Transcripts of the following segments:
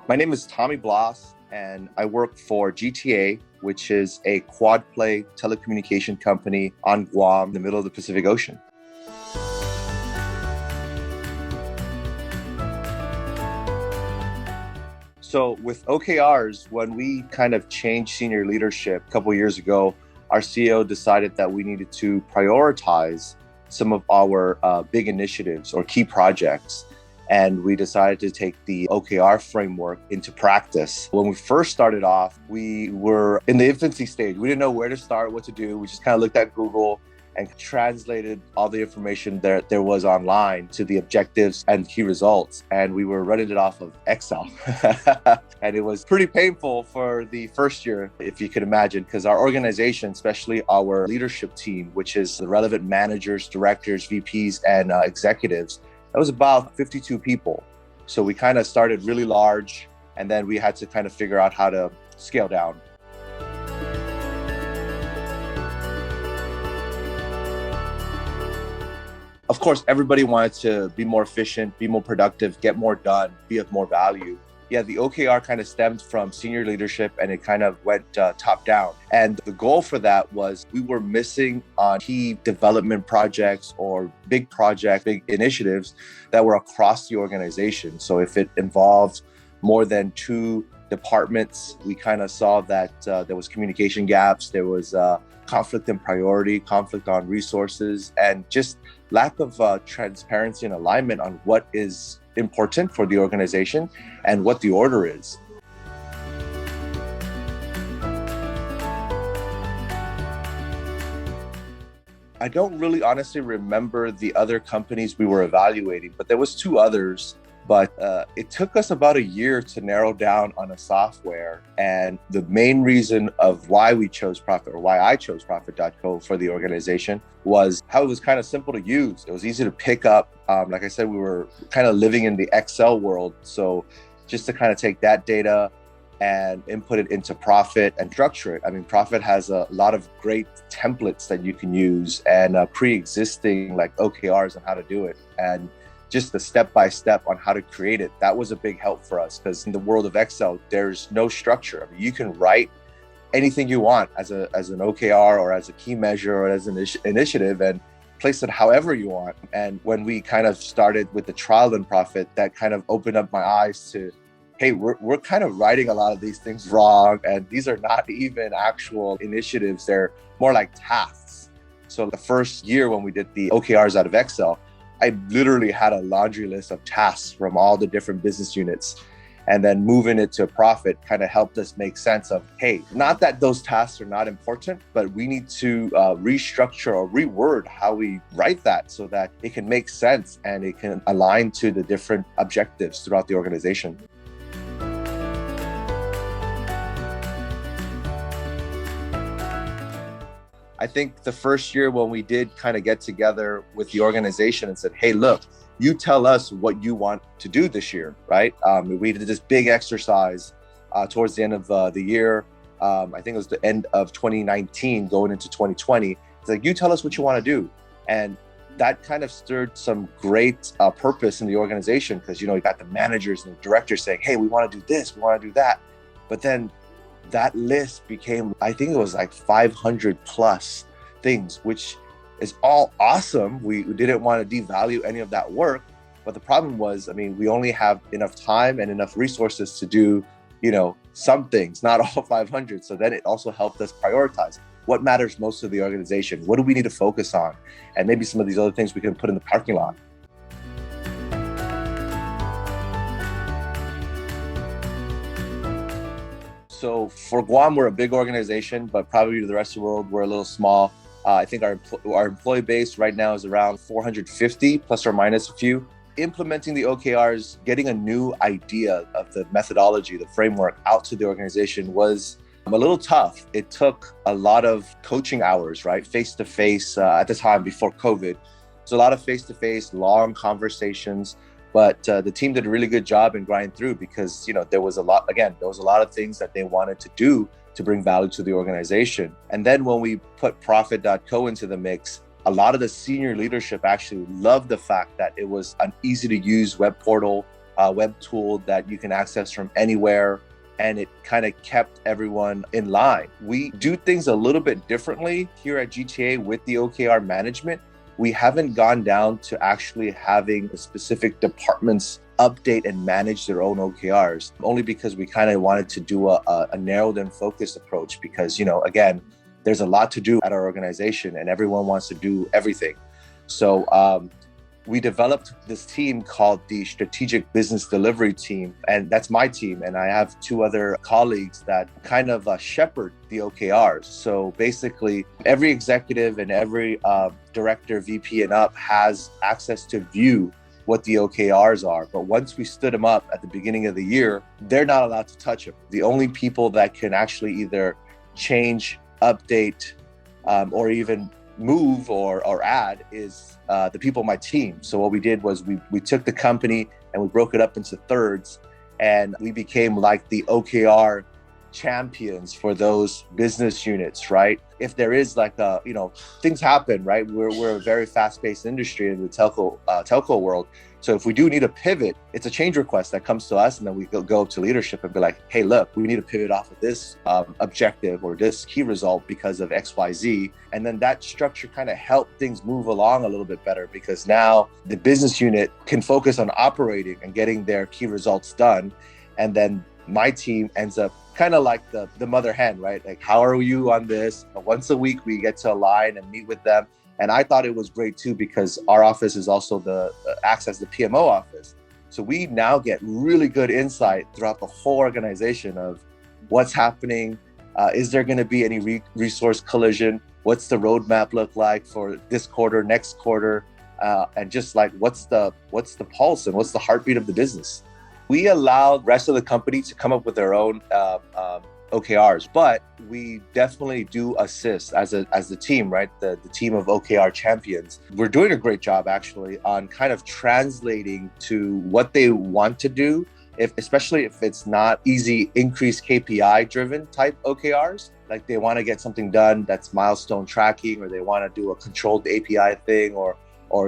My name is Tommy Blas, and I work for GTA, which is a quad play telecommunication company on Guam, in the middle of the Pacific Ocean. So with OKRs, when we kind of changed senior leadership a couple of years ago, our CEO decided that we needed to prioritize some of our big initiatives or key projects. And we decided to take the OKR framework into practice. When we first started off, we were in the infancy stage. We didn't know where to start, what to do. We just kind of looked at Google and translated all the information there was online to the objectives and key results. And we were running it off of Excel. And it was pretty painful for the first year, if you could imagine, because our organization, especially our leadership team, which is the relevant managers, directors, VPs, and executives, that was about 52 people. So we kind of started really large, and then we had to kind of figure out how to scale down. Of course, everybody wanted to be more efficient, be more productive, get more done, be of more value. Yeah, the OKR kind of stemmed from senior leadership, and it kind of went top down. And the goal for that was we were missing on key development projects or big projects, big initiatives that were across the organization. So if it involved more than two departments, we kind of saw that there was communication gaps, there was conflict in priority, conflict on resources, and just lack of transparency and alignment on what is important for the organization and what the order is. I don't really honestly remember the other companies we were evaluating, but there was two others. But it took us about a year to narrow down on a software. And the main reason of why we chose Profit, or why I chose Profit.co for the organization, was how it was kind of simple to use. It was easy to pick up. Like I said, we were kind of living in the Excel world. So just to kind of take that data and input it into Profit and structure it. I mean, Profit has a lot of great templates that you can use and pre-existing like OKRs on how to do it. And just the step-by-step on how to create it. That was a big help for us because in the world of Excel, there's no structure. I mean, you can write anything you want as an OKR or as a key measure or as an initiative and place it however you want. And when we kind of started with the trial and Profit, that kind of opened up my eyes to, hey, we're kind of writing a lot of these things wrong. And these are not even actual initiatives. They're more like tasks. So the first year when we did the OKRs out of Excel, I literally had a laundry list of tasks from all the different business units. And then moving it to Profit kind of helped us make sense of, hey, not that those tasks are not important, but we need to restructure or reword how we write that so that it can make sense and it can align to the different objectives throughout the organization. I think the first year when we did kind of get together with the organization and said, hey, look, you tell us what you want to do this year, right? We did this big exercise towards the end of the year. I think it was the end of 2019 going into 2020. It's like, you tell us what you want to do. And that kind of stirred some great purpose in the organization because, you got the managers and the directors saying, hey, we want to do this, we want to do that. But then that list became, I think it was like 500 plus things, which is all awesome. We didn't want to devalue any of that work. But the problem was, I mean, we only have enough time and enough resources to do, some things, not all 500. So then it also helped us prioritize what matters most to the organization. What do we need to focus on? And maybe some of these other things we can put in the parking lot. So for Guam, we're a big organization, but probably to the rest of the world, we're a little small. I think our employee base right now is around 450, plus or minus a few. Implementing the OKRs, getting a new idea of the methodology, the framework out to the organization was a little tough. It took a lot of coaching hours, right? Face-to-face at the time before COVID. So a lot of face-to-face, long conversations. But the team did a really good job in grinding through because, there was a lot of things that they wanted to do to bring value to the organization. And then when we put Profit.co into the mix, a lot of the senior leadership actually loved the fact that it was an easy to use web portal web tool that you can access from anywhere. And it kind of kept everyone in line. We do things a little bit differently here at GTA with the OKR management. We haven't gone down to actually having the specific departments update and manage their own OKRs, only because we kind of wanted to do a narrowed and focused approach because, again, there's a lot to do at our organization and everyone wants to do everything. So we developed this team called the Strategic Business Delivery Team, and that's my team. And I have two other colleagues that kind of shepherd the OKRs. So basically, every executive and every director, VP and up has access to view what the OKRs are. But once we stood them up at the beginning of the year, they're not allowed to touch them. The only people that can actually either change, update, or even move or add is the people on my team. So what we did was we took the company and we broke it up into thirds, and we became like the OKR champions for those business units, right? If there is like things happen, right? We're a very fast-paced industry in the telco world. So if we do need a pivot, it's a change request that comes to us, and then we go to leadership and be like, hey, look, we need to pivot off of this objective or this key result because of XYZ. And then that structure kind of helped things move along a little bit better because now the business unit can focus on operating and getting their key results done. And then my team ends up kind of like the mother hen, right? Like, how are you on this? Once a week, we get to align and meet with them. And I thought it was great too, because our office is also acts as the PMO office. So we now get really good insight throughout the whole organization of what's happening. Is there going to be any resource collision? What's the roadmap look like for this quarter, next quarter? And just like, what's the pulse and what's the heartbeat of the business? We allow the rest of the company to come up with their own OKRs, but we definitely do assist as the team, right? The team of OKR champions. We're doing a great job actually on kind of translating to what they want to do, especially if it's not easy, increase KPI driven type OKRs. Like they want to get something done that's milestone tracking, or they want to do a controlled API thing, or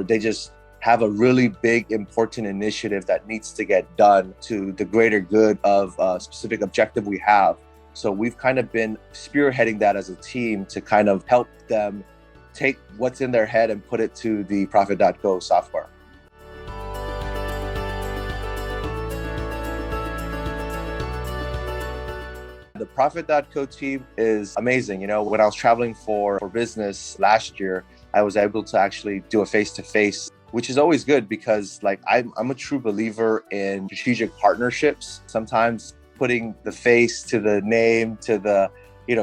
they just have a really big, important initiative that needs to get done to the greater good of a specific objective we have. So we've kind of been spearheading that as a team to kind of help them take what's in their head and put it to the Profit.co software. The Profit.co team is amazing. When I was traveling for business last year, I was able to actually do a face-to-face, which is always good because like I'm a true believer in strategic partnerships. Sometimes putting the face to the name, to the,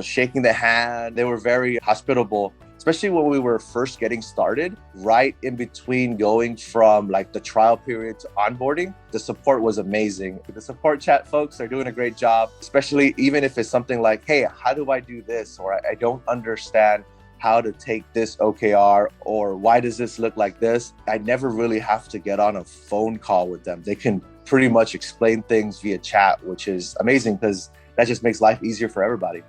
shaking the hand. They were very hospitable, especially when we were first getting started, right in between going from like the trial period to onboarding. The support was amazing. The support chat folks are doing a great job, especially even if it's something like, hey, how do I do this? Or I don't understand how to take this OKR, or why does this look like this? I never really have to get on a phone call with them. They can pretty much explain things via chat, which is amazing because that just makes life easier for everybody.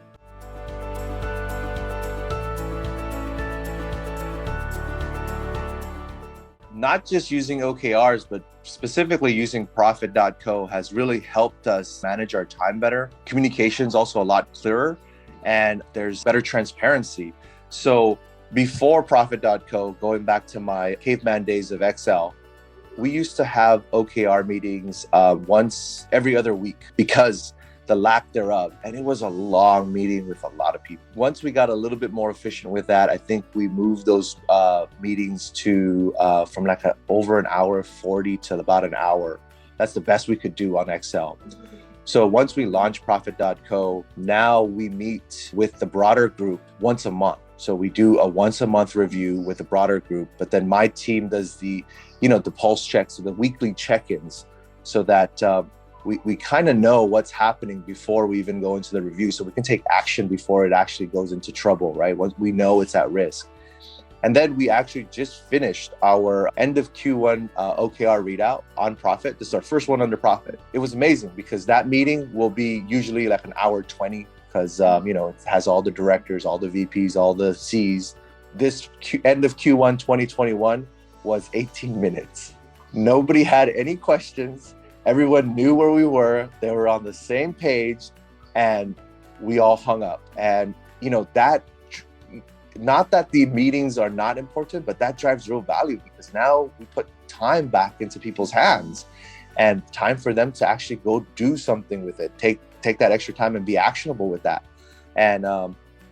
Not just using OKRs, but specifically using Profit.co has really helped us manage our time better. Communication's also a lot clearer, and there's better transparency. So before Profit.co, going back to my caveman days of Excel, we used to have OKR meetings once every other week because the lack thereof. And it was a long meeting with a lot of people. Once we got a little bit more efficient with that, I think we moved those meetings to from like over an hour 40 to about an hour. That's the best we could do on Excel. So once we launched Profit.co, now we meet with the broader group once a month. So we do a once a month review with the broader group, but then my team does the pulse checks, so the weekly check-ins, so that we kind of know what's happening before we even go into the review, so we can take action before it actually goes into trouble, right? Once we know it's at risk. And then we actually just finished our end of Q1 OKR readout on Profit. This is our first one under Profit. It was amazing because that meeting will be usually like an hour 20 because, it has all the directors, all the VPs, all the Cs. This end of Q1 2021 was 18 minutes. Nobody had any questions. Everyone knew where we were. They were on the same page, and we all hung up. And, that, not that the meetings are not important, but that drives real value, because now we put time back into people's hands and time for them to actually go do something with it. Take that extra time and be actionable with that. And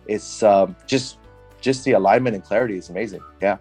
it's just the alignment and clarity is amazing. Yeah.